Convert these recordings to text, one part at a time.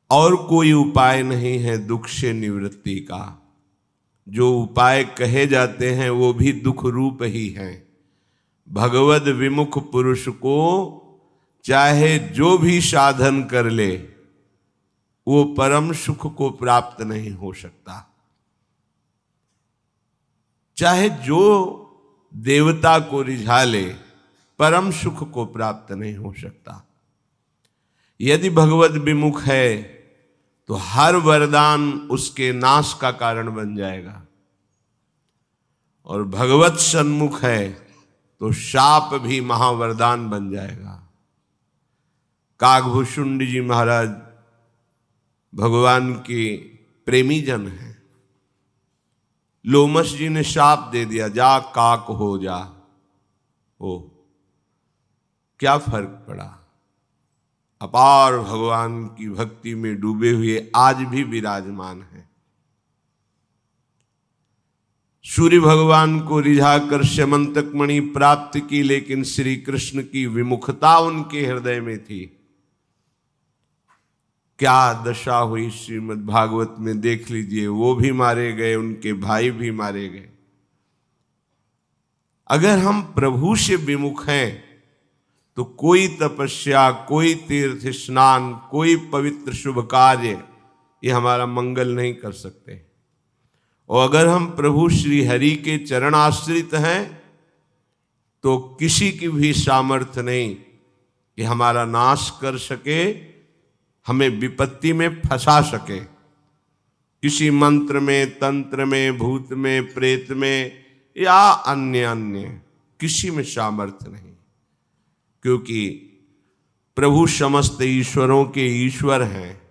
और कोई उपाय नहीं है दुख से निवृत्ति का। जो उपाय कहे जाते हैं वो भी दुख रूप ही हैं। भगवद विमुख पुरुष को चाहे जो भी साधन कर ले वो परम सुख को प्राप्त नहीं हो सकता। चाहे जो देवता को रिझा ले परम सुख को प्राप्त नहीं हो सकता। यदि भगवद विमुख है तो हर वरदान उसके नाश का कारण बन जाएगा, और भगवत सन्मुख है तो शाप भी महावरदान बन जाएगा। काकभूषुंड जी महाराज भगवान के प्रेमी जन हैं। लोमस जी ने शाप दे दिया, जा काक हो जा। ओ क्या फर्क पड़ा। अपार भगवान की भक्ति में डूबे हुए आज भी विराजमान है। सूर्य भगवान को रिझाकर स्यमंतक मणि प्राप्त की, लेकिन श्री कृष्ण की विमुखता उनके हृदय में थी। क्या दशा हुई श्रीमद् भागवत में देख लीजिए। वो भी मारे गए, उनके भाई भी मारे गए। अगर हम प्रभु से विमुख हैं तो कोई तपस्या, कोई तीर्थ स्नान, कोई पवित्र शुभ कार्य ये हमारा मंगल नहीं कर सकते। और अगर हम प्रभु श्री हरि के चरण आश्रित हैं तो किसी की भी सामर्थ्य नहीं कि हमारा नाश कर सके, हमें विपत्ति में फंसा सके। किसी मंत्र में, तंत्र में, भूत में, प्रेत में या अन्य किसी में सामर्थ्य नहीं, क्योंकि प्रभु समस्त ईश्वरों के ईश्वर हैं।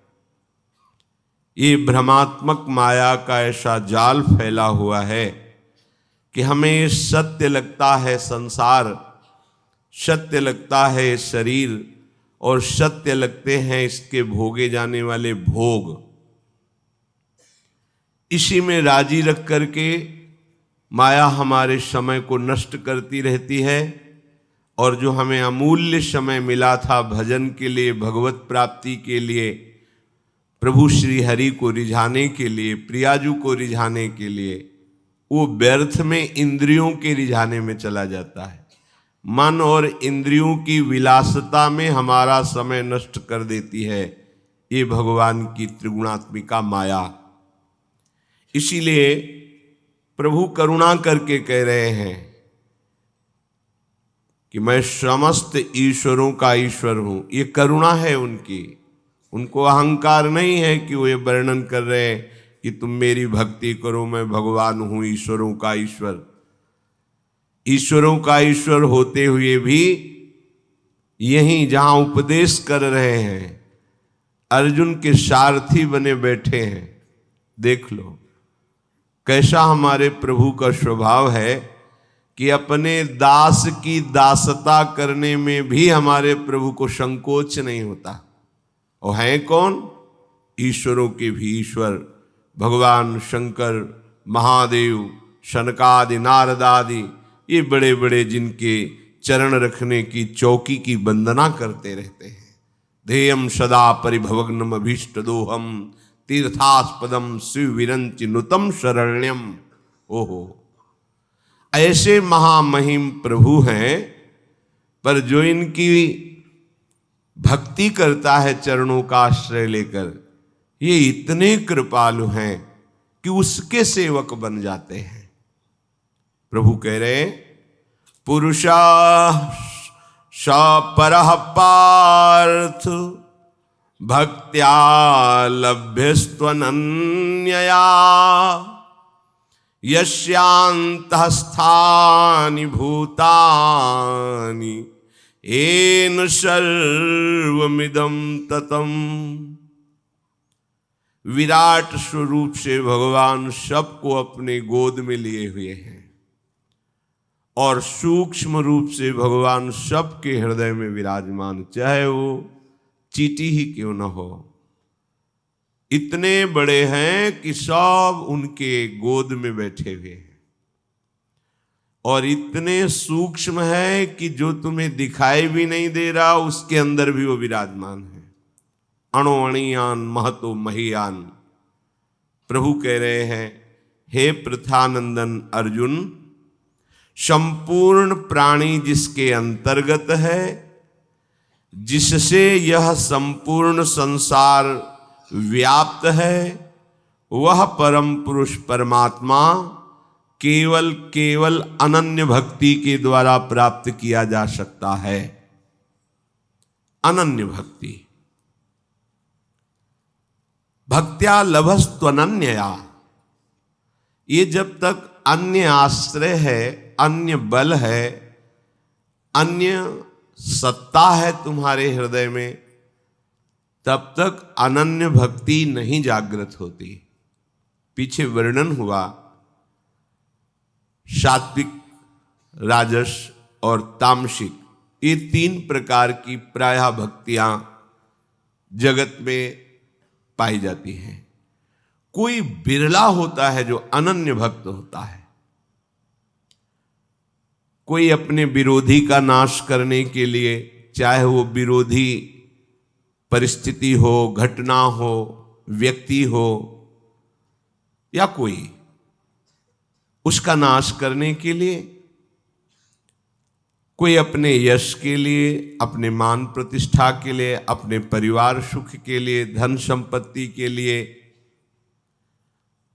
ये भ्रमात्मक माया का ऐसा जाल फैला हुआ है कि हमें सत्य लगता है संसार, सत्य लगता है शरीर, और सत्य लगते हैं इसके भोगे जाने वाले भोग। इसी में राजी रख करके माया हमारे समय को नष्ट करती रहती है, और जो हमें अमूल्य समय मिला था भजन के लिए, भगवत प्राप्ति के लिए, प्रभु श्री हरि को रिझाने के लिए, प्रियाजू को रिझाने के लिए, वो व्यर्थ में इंद्रियों के रिझाने में चला जाता है। मन और इंद्रियों की विलासता में हमारा समय नष्ट कर देती है ये भगवान की त्रिगुणात्मिका माया। इसीलिए प्रभु करुणा करके कह रहे हैं कि मैं समस्त ईश्वरों का ईश्वर हूं। ये करुणा है उनकी। उनको अहंकार नहीं है कि वो ये वर्णन कर रहे हैं कि तुम मेरी भक्ति करो, मैं भगवान हूं, ईश्वरों का ईश्वर। ईश्वरों का ईश्वर होते हुए भी यहीं जहां उपदेश कर रहे हैं अर्जुन के सारथी बने बैठे हैं। देख लो कैसा हमारे प्रभु का स्वभाव है कि अपने दास की दासता करने में भी हमारे प्रभु को संकोच नहीं होता। और हैं कौन? ईश्वरों के भी ईश्वर भगवान शंकर, महादेव, शनकादि, नारदादि, ये बड़े बड़े जिनके चरण रखने की चौकी की वंदना करते रहते हैं। ध्येयम सदा परिभवग्नम अभीष्टदोहम तीर्थास्पदम शिवविरंचि नुतम शरण्यम। ओहो, ऐसे महामहिम प्रभु हैं, पर जो इनकी भक्ति करता है चरणों का आश्रय लेकर, ये इतने कृपालु हैं कि उसके सेवक बन जाते हैं। प्रभु कह रहे पुरुषा स परः पार्थ भक्त्या लभ्यस्त्वनन्यया यस्यान्तःस्थानि भूतानि येन सर्वमिदं ततम्। विराट स्वरूप से भगवान सबको अपने गोद में लिए हुए हैं, और सूक्ष्म रूप से भगवान सबके हृदय में विराजमान, चाहे वो चींटी ही क्यों न हो। इतने बड़े हैं कि सब उनके गोद में बैठे हुए हैं, और इतने सूक्ष्म है कि जो तुम्हें दिखाई भी नहीं दे रहा उसके अंदर भी वो विराजमान है। अणो अणियान महतो महियान। प्रभु कह रहे हैं, हे पृथानंदन अर्जुन, संपूर्ण प्राणी जिसके अंतर्गत है, जिससे यह संपूर्ण संसार व्याप्त है, वह परम पुरुष परमात्मा केवल अनन्य भक्ति के द्वारा प्राप्त किया जा सकता है। अनन्य भक्ति। भक्त्या लभस्त्वनन्यया। ये जब तक अन्य आश्रय है, अन्य बल है, अन्य सत्ता है तुम्हारे हृदय में, तब तक अनन्य भक्ति नहीं जागृत होती। पीछे वर्णन हुआ सात्विक, राजस और तामसिक, ये 3 प्रकार की प्रायः भक्तियां जगत में पाई जाती हैं। कोई बिरला होता है जो अनन्य भक्त होता है। कोई अपने विरोधी का नाश करने के लिए, चाहे वो विरोधी परिस्थिति हो, घटना हो, व्यक्ति हो या कोई, उसका नाश करने के लिए, कोई अपने यश के लिए, अपने मान प्रतिष्ठा के लिए, अपने परिवार सुख के लिए, धन संपत्ति के लिए,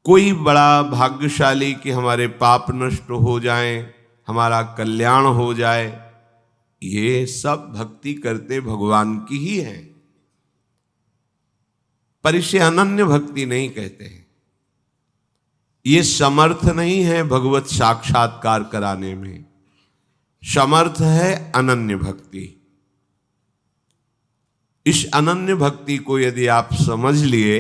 कोई बड़ा भाग्यशाली कि हमारे पाप नष्ट हो जाएं, हमारा कल्याण हो जाए, ये सब भक्ति करते भगवान की ही है। पर इसे अनन्य भक्ति नहीं कहते हैं। ये समर्थ नहीं है भगवत साक्षात्कार कराने में, समर्थ है अनन्य भक्ति। इस अनन्य भक्ति को यदि आप समझ लिए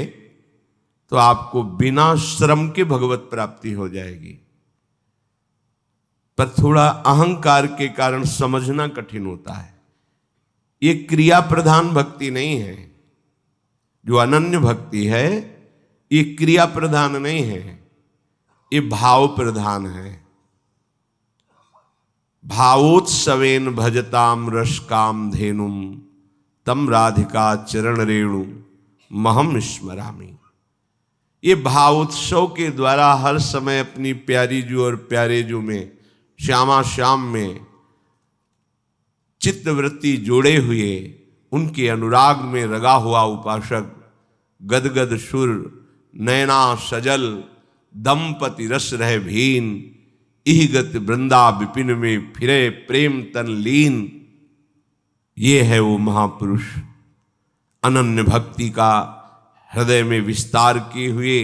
तो आपको बिना श्रम के भगवत प्राप्ति हो जाएगी। पर थोड़ा अहंकार के कारण समझना कठिन होता है। ये क्रिया प्रधान भक्ति नहीं है। जो अनन्य भक्ति है ये क्रिया प्रधान नहीं है, ये भाव प्रधान है। भावोत्सवेन भजताम रसकाम धेनुम तम राधिका चरण रेणु महम स्मरामि। ये भावोत्सव के द्वारा हर समय अपनी प्यारी जू और प्यारे जू में, श्यामा श्याम में चित्तवृत्ति जोड़े हुए, उनके अनुराग में रगा हुआ उपासक गदगद सुर नैना सजल दंपति रस रह भीन, इहगत वृंदा विपिन में फिरे प्रेम तन लीन। ये है वो महापुरुष अनन्य भक्ति का हृदय में विस्तार किए हुए।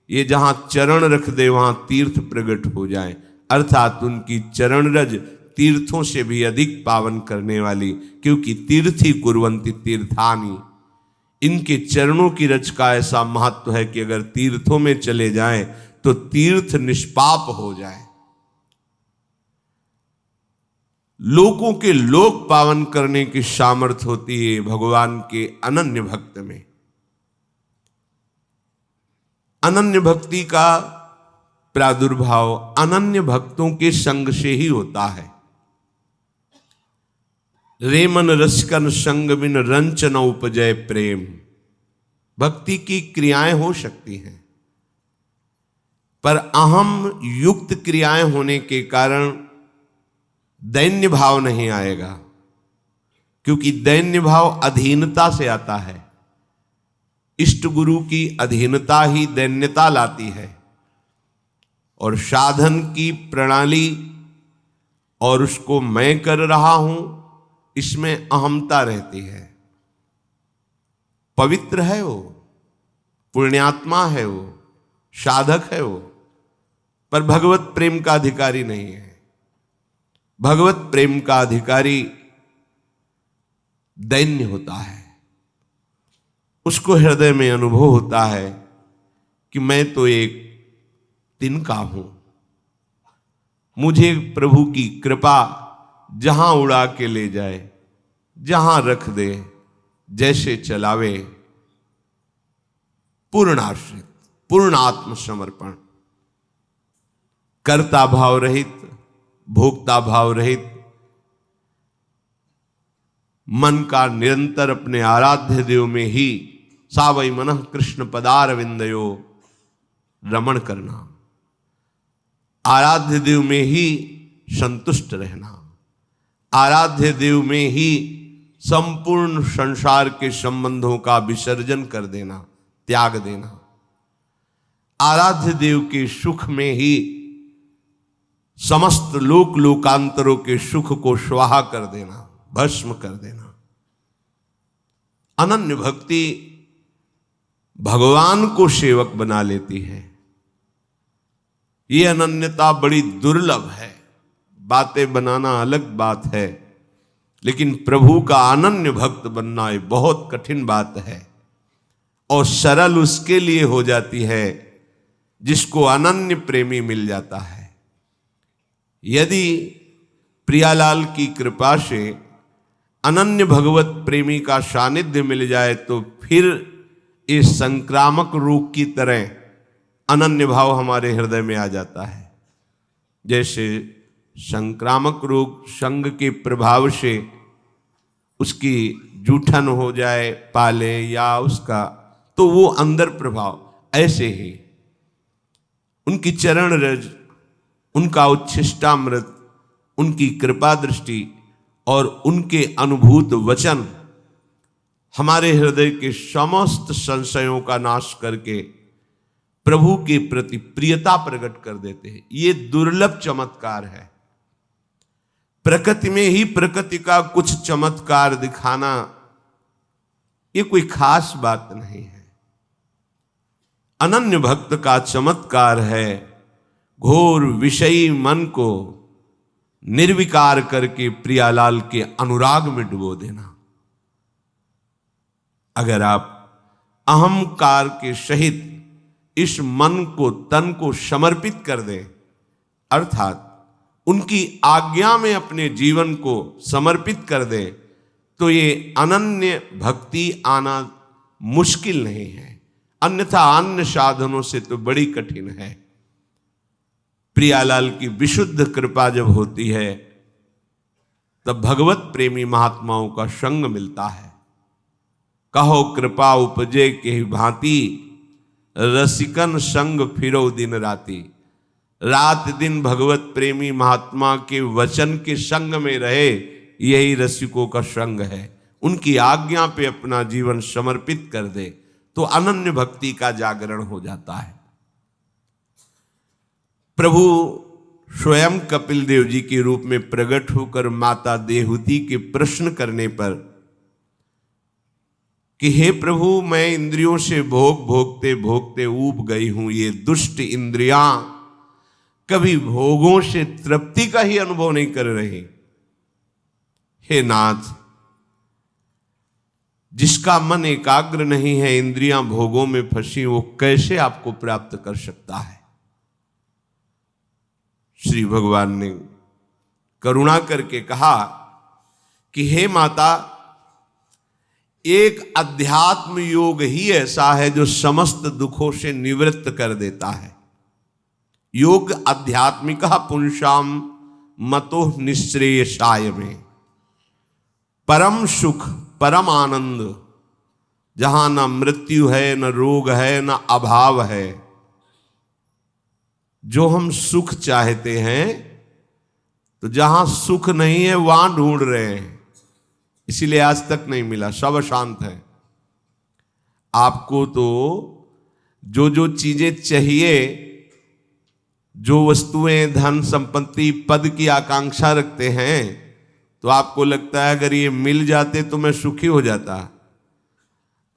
ये जहां चरण रख दे वहां तीर्थ प्रकट हो जाए, अर्थात उनकी चरण रज तीर्थों से भी अधिक पावन करने वाली, क्योंकि तीर्थी कुर्वन्ति तीर्थानि। इनके चरणों की रज का ऐसा महत्व है कि अगर तीर्थों में चले जाएं तो तीर्थ निष्पाप हो जाए। लोगों के लोक पावन करने की सामर्थ्य होती है भगवान के अनन्य भक्त में। अनन्य भक्ति का प्रादुर्भाव अनन्य भक्तों के संग से ही होता है। रेमन रसकन संग बिन रंच न उपजय प्रेम। भक्ति की क्रियाएं हो सकती हैं, पर अहम युक्त क्रियाएं होने के कारण दैन्य भाव नहीं आएगा, क्योंकि दैन्य भाव अधीनता से आता है। इष्ट गुरु की अधीनता ही दैन्यता लाती है, और साधन की प्रणाली और उसको मैं कर रहा हूं इसमें अहमता रहती है। पवित्र है वो, पुण्यात्मा है वो, साधक है वो, पर भगवत प्रेम का अधिकारी नहीं है। भगवत प्रेम का अधिकारी दैन्य होता है। उसको हृदय में अनुभव होता है कि मैं तो एक तिनका हूं, मुझे प्रभु की कृपा जहां उड़ा के ले जाए, जहां रख दे, जैसे चलावे, पूर्ण आश्रित, पूर्ण आत्मसमर्पण, कर्ता भाव रहित, भोक्ता भाव रहित, मन का निरंतर अपने आराध्य देव में ही सावई मनः कृष्ण पदारविंदयो रमण करना, आराध्य देव में ही संतुष्ट रहना, आराध्य देव में ही संपूर्ण संसार के संबंधों का विसर्जन कर देना, त्याग देना, आराध्य देव के सुख में ही समस्त लोक लोकांतरों के सुख को स्वाहा कर देना, भस्म कर देना। अनन्य भक्ति भगवान को सेवक बना लेती है। ये अनन्यता बड़ी दुर्लभ है। बातें बनाना अलग बात है, लेकिन प्रभु का अनन्य भक्त बनना एक बहुत कठिन बात है, और सरल उसके लिए हो जाती है जिसको अनन्य प्रेमी मिल जाता है। यदि प्रियालाल की कृपा से अनन्य भगवत प्रेमी का सानिध्य मिल जाए तो फिर इस संक्रामक रोग की तरह अनन्य भाव हमारे हृदय में आ जाता है। जैसे संक्रामक रोग संग के प्रभाव से उसकी जूठन हो जाए पाले या उसका, तो वो अंदर प्रभाव, ऐसे ही उनकी चरण रज, उनका उच्छिष्टामृत, उनकी कृपा दृष्टि और उनके अनुभूत वचन हमारे हृदय के समस्त संशयों का नाश करके प्रभु के प्रति प्रियता प्रकट कर देते हैं। ये दुर्लभ चमत्कार है। प्रकृति में ही प्रकृति का कुछ चमत्कार दिखाना ये कोई खास बात नहीं है। अनन्य भक्त का चमत्कार है घोर विषयी मन को निर्विकार करके प्रियालाल के अनुराग में डुबो देना। अगर आप अहंकार के सहित इस मन को, तन को समर्पित कर दें, अर्थात उनकी आज्ञा में अपने जीवन को समर्पित कर दें, तो ये अनन्य भक्ति आना मुश्किल नहीं है। अन्यथा अन्य साधनों से तो बड़ी कठिन है। प्रियालाल की विशुद्ध कृपा जब होती है तब भगवत प्रेमी महात्माओं का संग मिलता है। कहो कृपा उपजे के भांति, रसिकन संग फिरो दिन राती। रात दिन भगवत प्रेमी महात्मा के वचन के संग में रहे, यही रसिकों का संग है। उनकी आज्ञा पे अपना जीवन समर्पित कर दे तो अनन्य भक्ति का जागरण हो जाता है। प्रभु स्वयं कपिल देव जी के रूप में प्रकट होकर माता देहूति के प्रश्न करने पर कि हे प्रभु, मैं इंद्रियों से भोग भोगते भोगते ऊब गई हूं। ये दुष्ट इंद्रियां कभी भोगों से तृप्ति का ही अनुभव नहीं कर रही। हे नाथ, जिसका मन एकाग्र नहीं है, इंद्रियां भोगों में फंसी, वो कैसे आपको प्राप्त कर सकता है? श्री भगवान ने करुणा करके कहा कि हे माता, एक अध्यात्म योग ही ऐसा है जो समस्त दुखों से निवृत्त कर देता है। योग आध्यात्मिक पुंसाम मतो निश्रेयसाय में, परम सुख, परम आनंद, जहां न मृत्यु है, न रोग है, न अभाव है। जो हम सुख चाहते हैं, तो जहां सुख नहीं है वहां ढूंढ रहे हैं, इसीलिए आज तक नहीं मिला, सब अशांत है। आपको तो जो जो चीजें चाहिए, जो वस्तुएं, धन संपत्ति, पद की आकांक्षा रखते हैं, तो आपको लगता है अगर ये मिल जाते तो मैं सुखी हो जाता।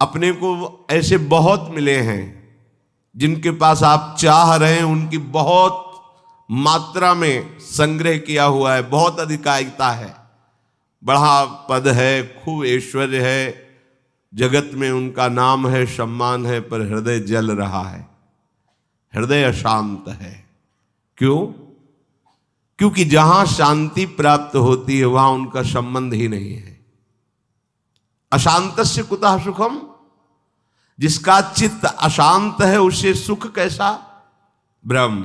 अपने को ऐसे बहुत मिले हैं जिनके पास आप चाह रहे हैं, उनकी बहुत मात्रा में संग्रह किया हुआ है, बहुत अधिकारिता है, बड़ा पद है, खूब ऐश्वर्य है, जगत में उनका नाम है, सम्मान है, पर हृदय जल रहा है, हृदय अशांत है। क्यों? क्योंकि जहां शांति प्राप्त होती है वहां उनका संबंध ही नहीं है। अशांतस्य कुतः सुखम, जिसका चित्त अशांत है उसे सुख कैसा? ब्रह्म।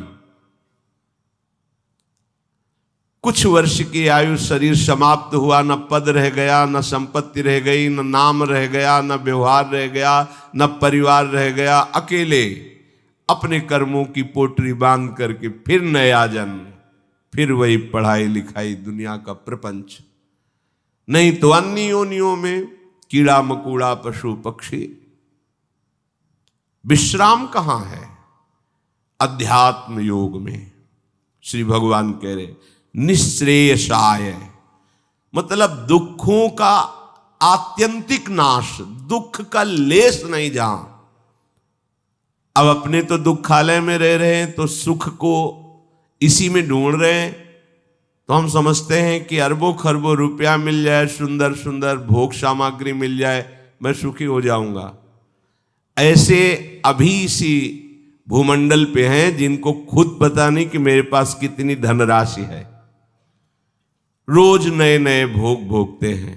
कुछ वर्ष की आयु, शरीर समाप्त हुआ, न पद रह गया, न संपत्ति रह गई, न नाम रह गया, न व्यवहार रह गया, न परिवार रह गया, अकेले अपने कर्मों की पोटरी बांध करके फिर नया जन्म, फिर वही पढ़ाई लिखाई, दुनिया का प्रपंच। नहीं तो अन्य योनियों में कीड़ा मकोड़ा, पशु पक्षी। विश्राम कहां है? अध्यात्म योग में। श्री भगवान कह रहे निश्रेयसाय, मतलब दुखों का आत्यंतिक नाश, दुख का लेस नहीं जहां। अब अपने तो दुखालय में रह रहे हैं तो सुख को इसी में ढूंढ रहे हैं, तो हम समझते हैं कि अरबों खरबों रुपया मिल जाए, सुंदर सुंदर भोग सामग्री मिल जाए, मैं सुखी हो जाऊंगा। ऐसे अभी इसी भूमंडल पे हैं जिनको खुद पता नहीं कि मेरे पास कितनी धनराशि है। रोज नए नए भोग भोगते हैं,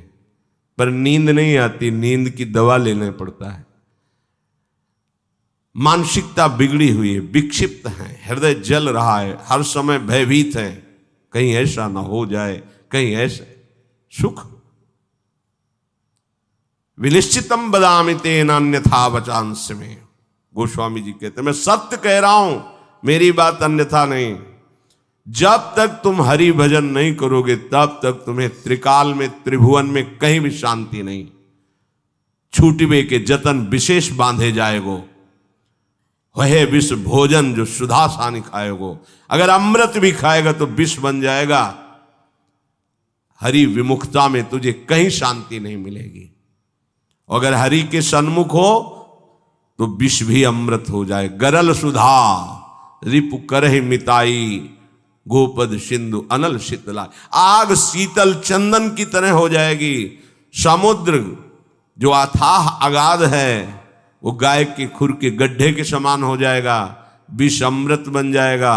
पर नींद नहीं आती, नींद की दवा लेना पड़ता है। मानसिकता बिगड़ी हुई है, विक्षिप्त है, हृदय जल रहा है, हर समय भयभीत है, कहीं ऐसा ना हो जाए, कहीं ऐसा। सुख विनिश्चितम बदामि तेन अन्यथा वचांस में, गोस्वामी जी कहते हैं मैं सत्य कह रहा हूं, मेरी बात अन्यथा नहीं। जब तक तुम हरि भजन नहीं करोगे तब तक तुम्हें त्रिकाल में, त्रिभुवन में कहीं भी शांति नहीं। छूटवे के जतन विशेष बांधे जाएगो, वह विष भोजन जो सुधा सानी खाएगो। अगर अमृत भी खाएगा तो विष बन जाएगा। हरि विमुखता में तुझे कहीं शांति नहीं मिलेगी। अगर हरि के सन्मुख हो तो विष भी अमृत हो जाए। गरल सुधा रिपु करहि मिताई, गोपद सिंधु अनल शीतला। आग शीतल चंदन की तरह हो जाएगी। समुद्र जो अथाह अगाध है वो गाय के खुर के गड्ढे के समान हो जाएगा। विष अमृत बन जाएगा।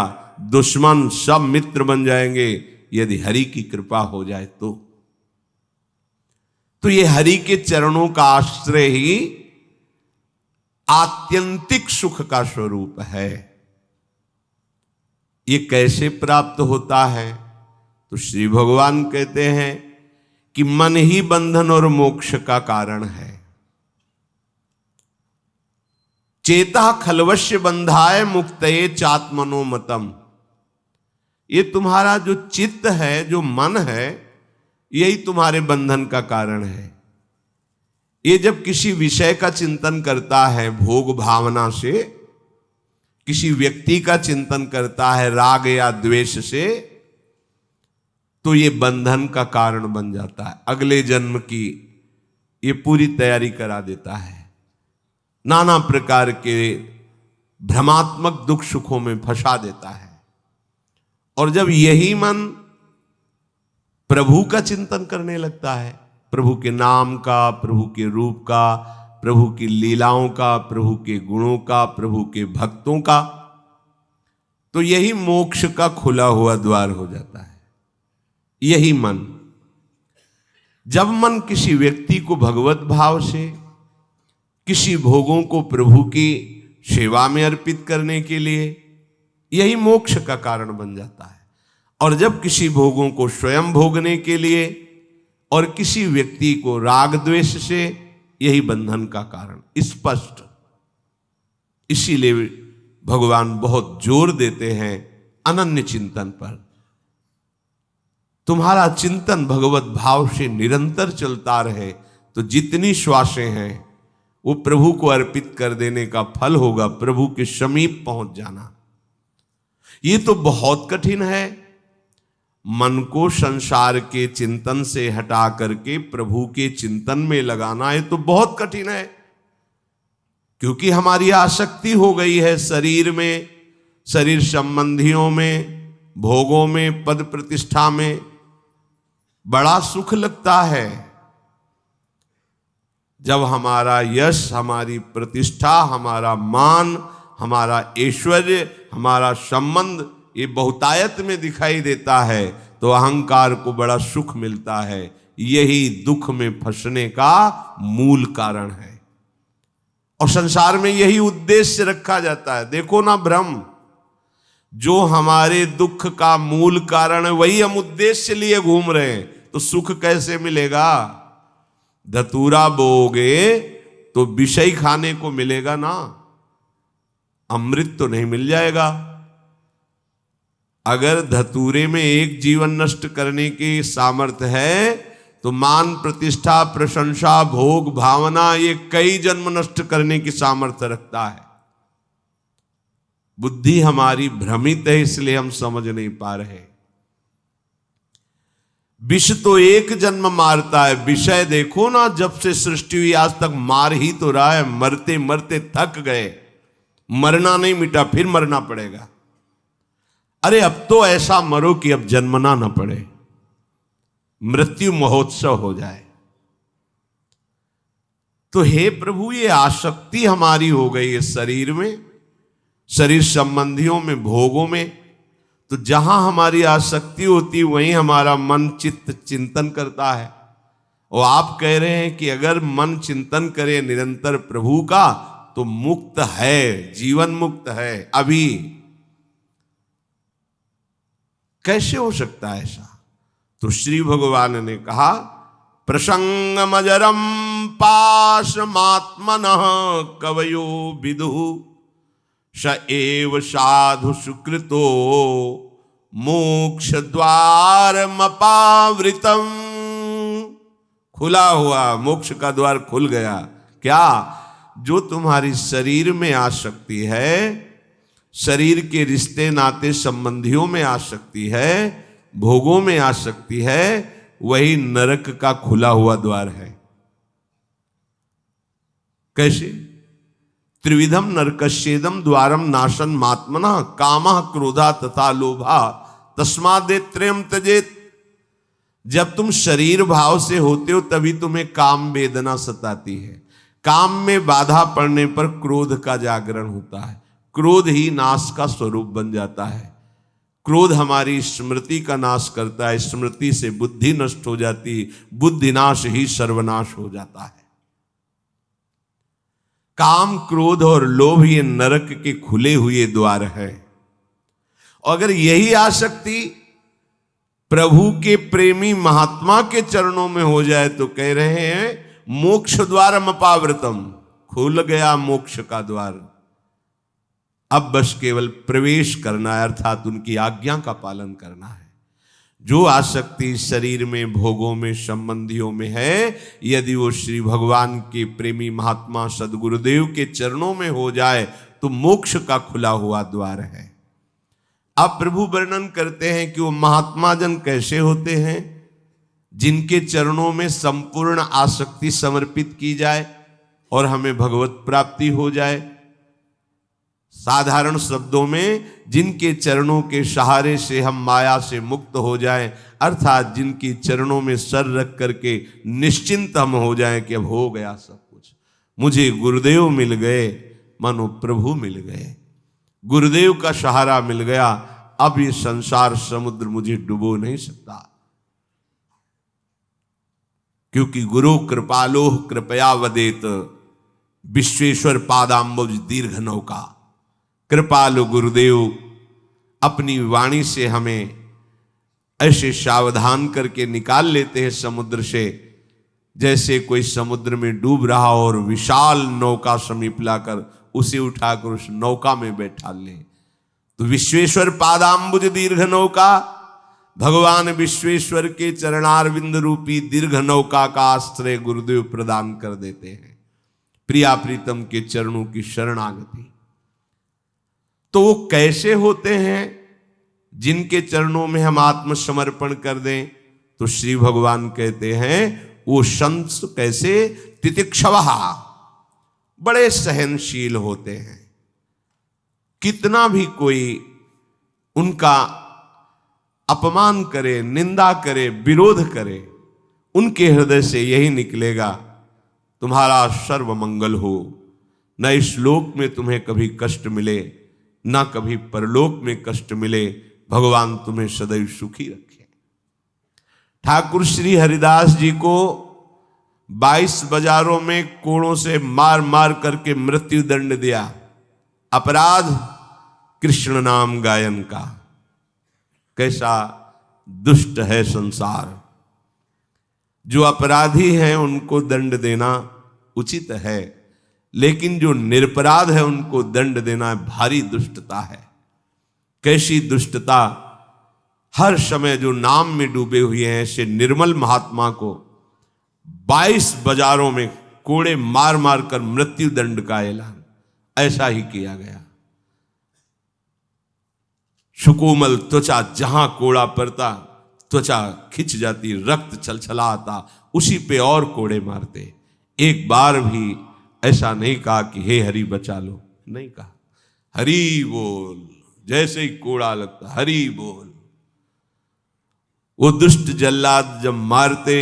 दुश्मन सब मित्र बन जाएंगे यदि हरि की कृपा हो जाए तो ये हरि के चरणों का आश्रय ही आत्यंतिक सुख का स्वरूप है। ये कैसे प्राप्त होता है? तो श्री भगवान कहते हैं कि मन ही बंधन और मोक्ष का कारण है। चेता खलवश्य बंधाय मुक्तये चात्मनो मतम। ये तुम्हारा जो चित्त है, जो मन है, यही तुम्हारे बंधन का कारण है। ये जब किसी विषय का चिंतन करता है भोग भावना से, किसी व्यक्ति का चिंतन करता है राग या द्वेष से, तो ये बंधन का कारण बन जाता है। अगले जन्म की ये पूरी तैयारी करा देता है। नाना प्रकार के भ्रमात्मक दुख सुखों में फंसा देता है। और जब यही मन प्रभु का चिंतन करने लगता है, प्रभु के नाम का, प्रभु के रूप का, प्रभु की लीलाओं का, प्रभु के गुणों का, प्रभु के भक्तों का, तो यही मोक्ष का खुला हुआ द्वार हो जाता है। यही मन, जब मन किसी व्यक्ति को भगवत भाव से, किसी भोगों को प्रभु की सेवा में अर्पित करने के लिए, यही मोक्ष का कारण बन जाता है। और जब किसी भोगों को स्वयं भोगने के लिए और किसी व्यक्ति को राग द्वेष से, यही बंधन का कारण स्पष्ट। इसीलिए भगवान बहुत जोर देते हैं अनन्य चिंतन पर। तुम्हारा चिंतन भगवत भाव से निरंतर चलता रहे तो जितनी श्वासें हैं वो प्रभु को अर्पित कर देने का फल होगा, प्रभु के समीप पहुंच जाना। ये तो बहुत कठिन है। मन को संसार के चिंतन से हटा करके प्रभु के चिंतन में लगाना, ये तो बहुत कठिन है, क्योंकि हमारी आसक्ति हो गई है शरीर में, शरीर संबंधियों में, भोगों में, पद प्रतिष्ठा में। बड़ा सुख लगता है जब हमारा यश, हमारी प्रतिष्ठा, हमारा मान, हमारा ऐश्वर्य, हमारा संबंध ये बहुतायत में दिखाई देता है, तो अहंकार को बड़ा सुख मिलता है। यही दुख में फंसने का मूल कारण है। और संसार में यही उद्देश्य रखा जाता है। देखो ना, ब्रह्म जो हमारे दुख का मूल कारण है वही हम उद्देश्य लिए घूम रहे हैं, तो सुख कैसे मिलेगा? धतूरा बोओगे तो विषय खाने को मिलेगा ना, अमृत तो नहीं मिल जाएगा। अगर धतूरे में एक जीवन नष्ट करने की सामर्थ्य है तो मान प्रतिष्ठा प्रशंसा भोग भावना ये कई जन्म नष्ट करने की सामर्थ्य रखता है। बुद्धि हमारी भ्रमित है, इसलिए हम समझ नहीं पा रहे। विष तो एक जन्म मारता है, विषय देखो ना, जब से सृष्टि हुई आज तक मार ही तो रहा है। मरते मरते थक गए, मरना नहीं मिटा, फिर मरना पड़ेगा। अरे अब तो ऐसा मरो कि अब जन्मना ना पड़े, मृत्यु महोत्सव हो जाए। तो हे प्रभु, ये आसक्ति हमारी हो गई है शरीर में, शरीर संबंधियों में, भोगों में। तो जहां हमारी आसक्ति होती वहीं हमारा मन चित्त चिंतन करता है। और आप कह रहे हैं कि अगर मन चिंतन करे निरंतर प्रभु का तो मुक्त है, जीवन मुक्त है। अभी कैसे हो सकता है ऐसा? तो श्री भगवान ने कहा, प्रसंगमजरम पाशमात्मनः कवयो विदुः स एव साधु सुकृतो मोक्ष द्वारमपावृतम। खुला हुआ मोक्ष का द्वार खुल गया। क्या? जो तुम्हारी शरीर में आसक्ति है, शरीर के रिश्ते नाते संबंधियों में आसक्ति है, भोगों में आसक्ति है, वही नरक का खुला हुआ द्वार है। कैसे? त्रिविधम नरकस्येदम द्वारम नाशन मात्मना कामः क्रोधा तथा लोभा तस्मादेत्रयम् त्यजेत। जब तुम शरीर भाव से होते हो तभी तुम्हें काम वेदना सताती है। काम में बाधा पड़ने पर क्रोध का जागरण होता है, क्रोध ही नाश का स्वरूप बन जाता है। क्रोध हमारी स्मृति का नाश करता है, स्मृति से बुद्धि नष्ट हो जाती, बुद्धि नाश ही सर्वनाश हो जाता है। काम क्रोध और लोभ ये नरक के खुले हुए द्वार है। अगर यही आसक्ति प्रभु के प्रेमी महात्मा के चरणों में हो जाए तो कह रहे हैं मोक्ष द्वारम अपावृतम, खुल गया मोक्ष का द्वार। अब बस केवल प्रवेश करना है, अर्थात उनकी आज्ञा का पालन करना है। जो आसक्ति शरीर में, भोगों में, संबंधियों में है, यदि वो श्री भगवान के प्रेमी महात्मा सदगुरुदेव के चरणों में हो जाए तो मोक्ष का खुला हुआ द्वार है। अब प्रभु वर्णन करते हैं कि वो महात्मा जन कैसे होते हैं, जिनके चरणों में संपूर्ण आसक्ति समर्पित की जाए और हमें भगवत प्राप्ति हो जाए। साधारण शब्दों में, जिनके चरणों के सहारे से हम माया से मुक्त हो जाएं, अर्थात जिनके चरणों में सर रख करके निश्चिंत हम हो जाएं कि अब हो गया सब कुछ, मुझे गुरुदेव मिल गए, मानो प्रभु मिल गए, गुरुदेव का सहारा मिल गया, अब ये संसार समुद्र मुझे डुबो नहीं सकता। क्योंकि गुरु कृपालोह कृपया वदेत, विश्वेश्वर पादाम्बुज दीर्घ नौका। कृपालु गुरुदेव अपनी वाणी से हमें ऐसे सावधान करके निकाल लेते हैं समुद्र से, जैसे कोई समुद्र में डूब रहा और विशाल नौका समीप लाकर उसे उठाकर उस नौका में बैठा ले। तो विश्वेश्वर पादाम्बुज दीर्घ नौका, भगवान विश्वेश्वर के चरणारविंद रूपी दीर्घ नौका का आश्रय गुरुदेव प्रदान कर देते हैं। प्रिया प्रीतम के चरणों की शरणागति। तो वो कैसे होते हैं जिनके चरणों में हम आत्मसमर्पण कर दें? तो श्री भगवान कहते हैं वो संत कैसे, तितिक्षवः, बड़े सहनशील होते हैं। कितना भी कोई उनका अपमान करे, निंदा करे, विरोध करे, उनके हृदय से यही निकलेगा, तुम्हारा सर्व मंगल हो, न इस लोक में तुम्हें कभी कष्ट मिले, ना कभी परलोक में कष्ट मिले, भगवान तुम्हें सदैव सुखी रखे। ठाकुर श्री हरिदास जी को 22 बाजारों में कोड़ों से मार मार करके मृत्यु दंड दिया। अपराध कृष्ण नाम गायन का। कैसा दुष्ट है संसार। जो अपराधी हैं उनको दंड देना उचित है, लेकिन जो निरपराध है उनको दंड देना भारी दुष्टता है। कैसी दुष्टता। हर समय जो नाम में डूबे हुए हैं ऐसे निर्मल महात्मा को 22 बाजारों में कोड़े मार मार कर मृत्यु दंड का ऐलान ऐसा ही किया गया। सुकोमल त्वचा, जहां कोड़ा पड़ता त्वचा खिंच जाती, रक्त छलछला आता, उसी पे और कोड़े मारते। एक बार भी ऐसा नहीं कहा कि हे हरि बचा लो, नहीं कहा। हरि बोल, जैसे ही कोड़ा लगता हरि बोल। वो दुष्ट जल्लाद जब मारते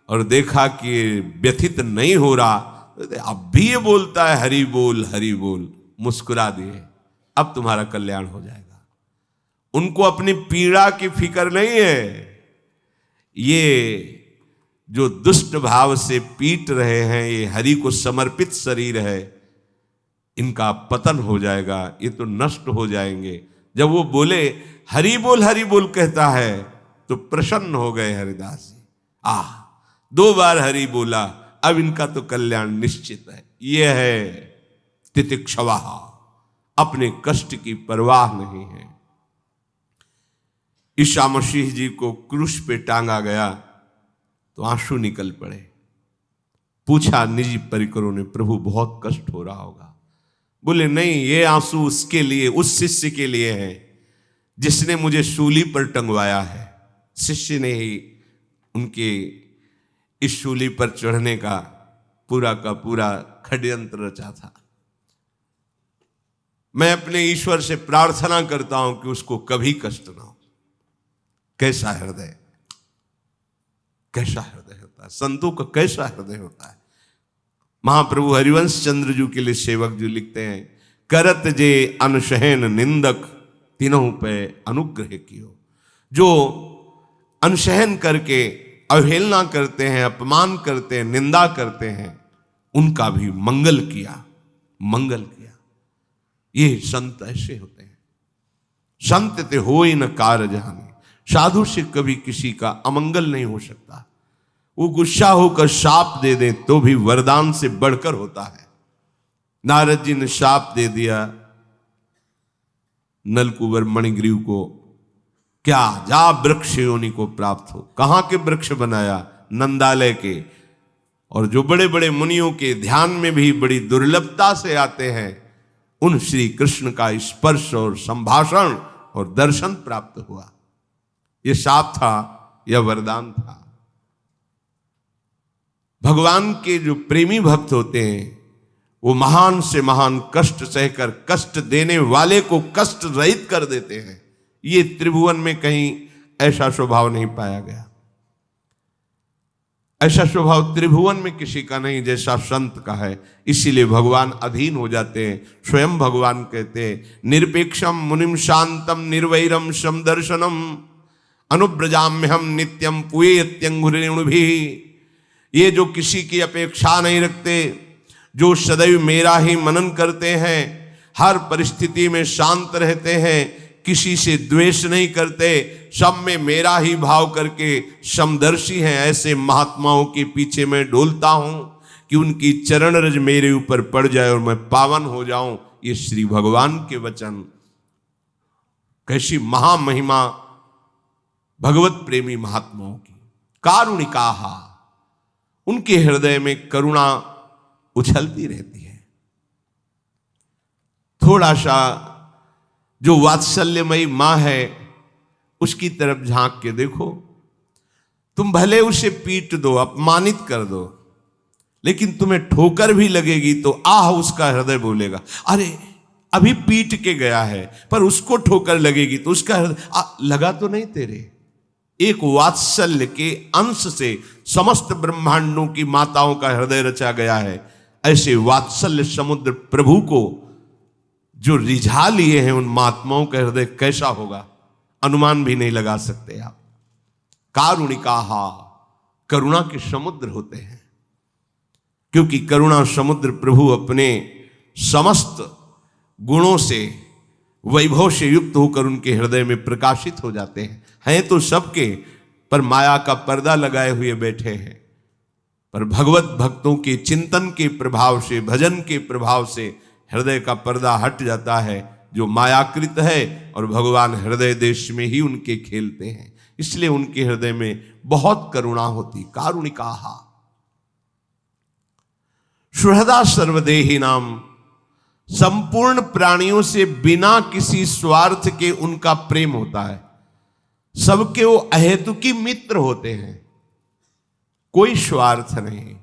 और देखा कि व्यथित नहीं हो रहा, अब भी ये बोलता है हरि बोल, मुस्कुरा दिए, अब तुम्हारा कल्याण हो जाएगा। उनको अपनी पीड़ा की फिक्र नहीं है। ये जो दुष्ट भाव से पीट रहे हैं, ये हरि को समर्पित शरीर है, इनका पतन हो जाएगा, ये तो नष्ट हो जाएंगे। जब वो बोले हरि बोल कहता है तो प्रसन्न हो गए हरिदास जी। 2 बार हरि बोला, अब इनका तो कल्याण निश्चित है। ये है तितिक्षवा, अपने कष्ट की परवाह नहीं है। ईसा मसीह जी को क्रूस पे टांगा गया तो आंसू निकल पड़े। पूछा निजी परिकरों ने, प्रभु बहुत कष्ट हो रहा होगा? बोले नहीं, ये आंसू उसके लिए, उस शिष्य के लिए है जिसने मुझे सूली पर टंगवाया है। शिष्य ने ही उनके इस सूली पर चढ़ने का पूरा षड्यंत्र रचा था। मैं अपने ईश्वर से प्रार्थना करता हूं कि उसको कभी कष्ट ना हो। कैसा हृदय, कैसा हृदय होता है संतों का, कैसा हृदय होता है। महाप्रभु हरिवंश चंद्र जी के लिए सेवक जी लिखते हैं, करत जे अनशहन निंदक तीनों पे अनुग्रह कियो। जो अनशहन करके अवहेलना करते हैं, अपमान करते हैं, निंदा करते हैं, उनका भी मंगल किया। ये संत ऐसे होते हैं। संत ते होई न कार जहानी। साधु से कभी किसी का अमंगल नहीं हो सकता। वो गुस्सा होकर शाप दे दे तो भी वरदान से बढ़कर होता है। नारद जी ने शाप दे दिया नलकुबर मणिग्रीव को, क्या जा वृक्ष योनि को प्राप्त हो। कहां के वृक्ष बनाया? नंदालय के। और जो बड़े बड़े मुनियों के ध्यान में भी बड़ी दुर्लभता से आते हैं, उन श्री कृष्ण का स्पर्श और संभाषण और दर्शन प्राप्त हुआ। यह शाप था या वरदान था? भगवान के जो प्रेमी भक्त होते हैं वो महान से महान कष्ट सहकर कष्ट देने वाले को कष्ट रहित कर देते हैं। ये त्रिभुवन में कहीं ऐसा स्वभाव नहीं पाया गया। ऐसा स्वभाव त्रिभुवन में किसी का नहीं जैसा संत का है। इसीलिए भगवान अधीन हो जाते हैं। स्वयं भगवान कहते हैं, निरपेक्षम मुनिम शांतम निर्वैरम समदर्शनम अनुब्रजाम्यहम नित्यम पुएत्यंगुरेणु भी। ये जो किसी की अपेक्षा नहीं रखते, जो सदैव मेरा ही मनन करते हैं, हर परिस्थिति में शांत रहते हैं, किसी से द्वेष नहीं करते, सब में मेरा ही भाव करके समदर्शी हैं, ऐसे महात्माओं के पीछे मैं डोलता हूं कि उनकी चरण रज मेरे ऊपर पड़ जाए और मैं पावन हो जाऊं। ये श्री भगवान के वचन। कैसी महामहिमा भगवत प्रेमी महात्माओं की। कारुणिकाहा, उनके हृदय में करुणा उछलती रहती है। थोड़ा सा जो वात्सल्यमयी मां है उसकी तरफ झांक के देखो। तुम भले उसे पीट दो, अपमानित कर दो, लेकिन तुम्हें ठोकर भी लगेगी तो आह उसका हृदय बोलेगा, अरे अभी पीट के गया है पर उसको ठोकर लगेगी तो उसका हृदय लगा तो नहीं तेरे। एक वात्सल्य के अंश से समस्त ब्रह्मांडों की माताओं का हृदय रचा गया है। ऐसे वात्सल्य समुद्र प्रभु को जो रिझा लिए हैं, उन महात्माओं का हृदय कैसा होगा अनुमान भी नहीं लगा सकते आप। कारुणिकाहा, करुणा के समुद्र होते हैं, क्योंकि करुणा समुद्र प्रभु अपने समस्त गुणों से वैभव से युक्त होकर उनके हृदय में प्रकाशित हो जाते हैं तो सबके, पर माया का पर्दा लगाए हुए बैठे हैं। पर भगवत भक्तों के चिंतन के प्रभाव से, भजन के प्रभाव से हृदय का पर्दा हट जाता है जो मायाकृत है, और भगवान हृदय देश में ही उनके खेलते हैं। इसलिए उनके हृदय में बहुत करुणा होती। कारुणिकाहा सुहृदा सर्वदेही नाम, संपूर्ण प्राणियों से बिना किसी स्वार्थ के उनका प्रेम होता है। सबके वो अहेतुकी मित्र होते हैं, कोई स्वार्थ नहीं।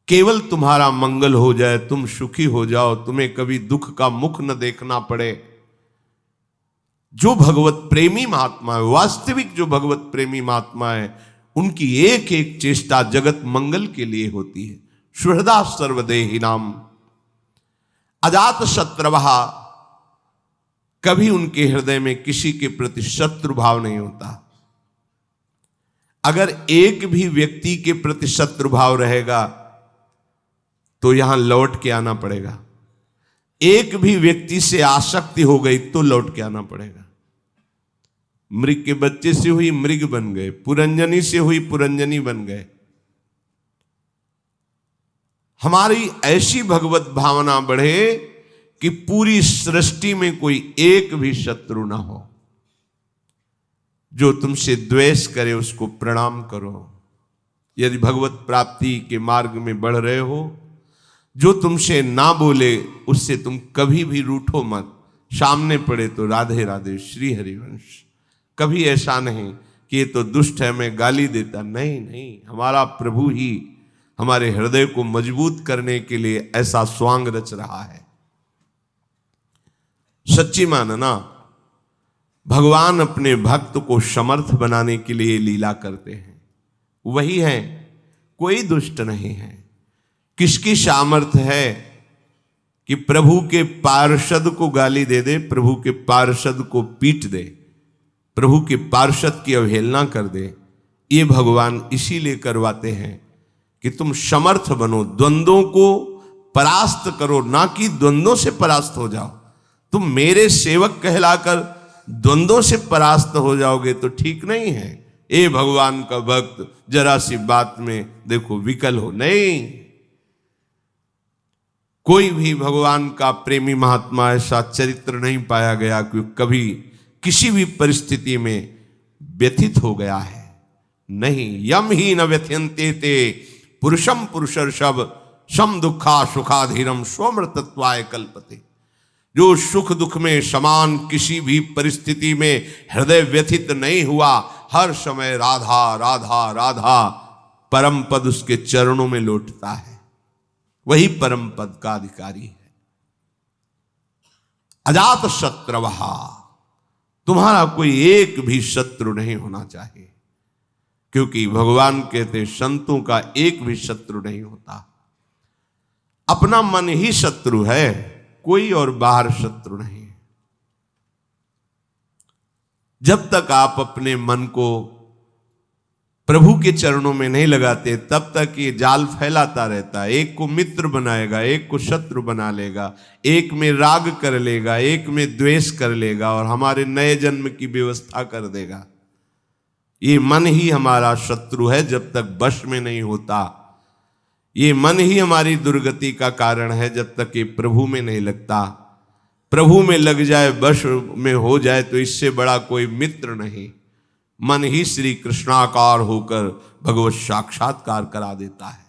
केवल तुम्हारा मंगल हो जाए, तुम सुखी हो जाओ, तुम्हें कभी दुख का मुख न देखना पड़े। जो भगवत प्रेमी महात्मा है, वास्तविक जो भगवत प्रेमी महात्मा है, उनकी एक एक चेष्टा जगत मंगल के लिए होती है। सुहृदा सर्वदेही नाम, अजात शत्रवहा, कभी उनके हृदय में किसी के प्रति शत्रु भाव नहीं होता। अगर एक भी व्यक्ति के प्रति शत्रु भाव रहेगा तो यहां लौट के आना पड़ेगा। एक भी व्यक्ति से आसक्ति हो गई तो लौट के आना पड़ेगा। मृग के बच्चे से हुई मृग बन गए, पुरंजनी से हुई पुरंजनी बन गए। हमारी ऐसी भगवत भावना बढ़े कि पूरी सृष्टि में कोई एक भी शत्रु ना हो। जो तुमसे द्वेष करे उसको प्रणाम करो। यदि भगवत प्राप्ति के मार्ग में बढ़ रहे हो, जो तुमसे ना बोले उससे तुम कभी भी रूठो मत। सामने पड़े तो राधे राधे श्री हरिवंश। कभी ऐसा नहीं कि ये तो दुष्ट है मैं गाली देता, नहीं नहीं, हमारा प्रभु ही हमारे हृदय को मजबूत करने के लिए ऐसा स्वांग रच रहा है। सच्ची मानना, भगवान अपने भक्त को समर्थ बनाने के लिए लीला करते हैं। वही है, कोई दुष्ट नहीं है। किसकी सामर्थ्य है कि प्रभु के पार्षद को गाली दे दे, प्रभु के पार्षद को पीट दे, प्रभु के पार्षद की अवहेलना कर दे? ये भगवान इसीलिए करवाते हैं कि तुम समर्थ बनो, द्वंद्वों को परास्त करो, ना कि द्वंद्वों से परास्त हो जाओ। तुम मेरे सेवक कहलाकर द्वंद्वों से परास्त हो जाओगे तो ठीक नहीं है। ए भगवान का भक्त, जरा सी बात में देखो विकल हो, नहीं। कोई भी भगवान का प्रेमी महात्मा ऐसा चरित्र नहीं पाया गया कि कभी किसी भी परिस्थिति में व्यथित हो गया है। नहीं, यम ही न व्यथ्यन्ते ते पुरुषम पुरुषर्षभ सम दुखा सुखाधीरम स्वमृतत्वाय कल्पते। जो सुख दुख में समान किसी भी परिस्थिति में हृदय व्यथित नहीं हुआ, हर समय राधा राधा राधा, परम पद उसके चरणों में लौटता है। वही परम पद का अधिकारी है। अजात शत्रवहा, तुम्हारा कोई एक भी शत्रु नहीं होना चाहिए, क्योंकि भगवान कहते संतों का एक भी शत्रु नहीं होता। अपना मन ही शत्रु है, कोई और बाहर शत्रु नहीं। जब तक आप अपने मन को प्रभु के चरणों में नहीं लगाते, तब तक ये जाल फैलाता रहता है। एक को मित्र बनाएगा, एक को शत्रु बना लेगा, एक में राग कर लेगा, एक में द्वेष कर लेगा, और हमारे नए जन्म की व्यवस्था कर देगा। ये मन ही हमारा शत्रु है जब तक वश में नहीं होता। ये मन ही हमारी दुर्गति का कारण है जब तक ये प्रभु में नहीं लगता। प्रभु में लग जाए, वश में हो जाए, तो इससे बड़ा कोई मित्र नहीं। मन ही श्री कृष्णाकार होकर भगवत साक्षात्कार करा देता है।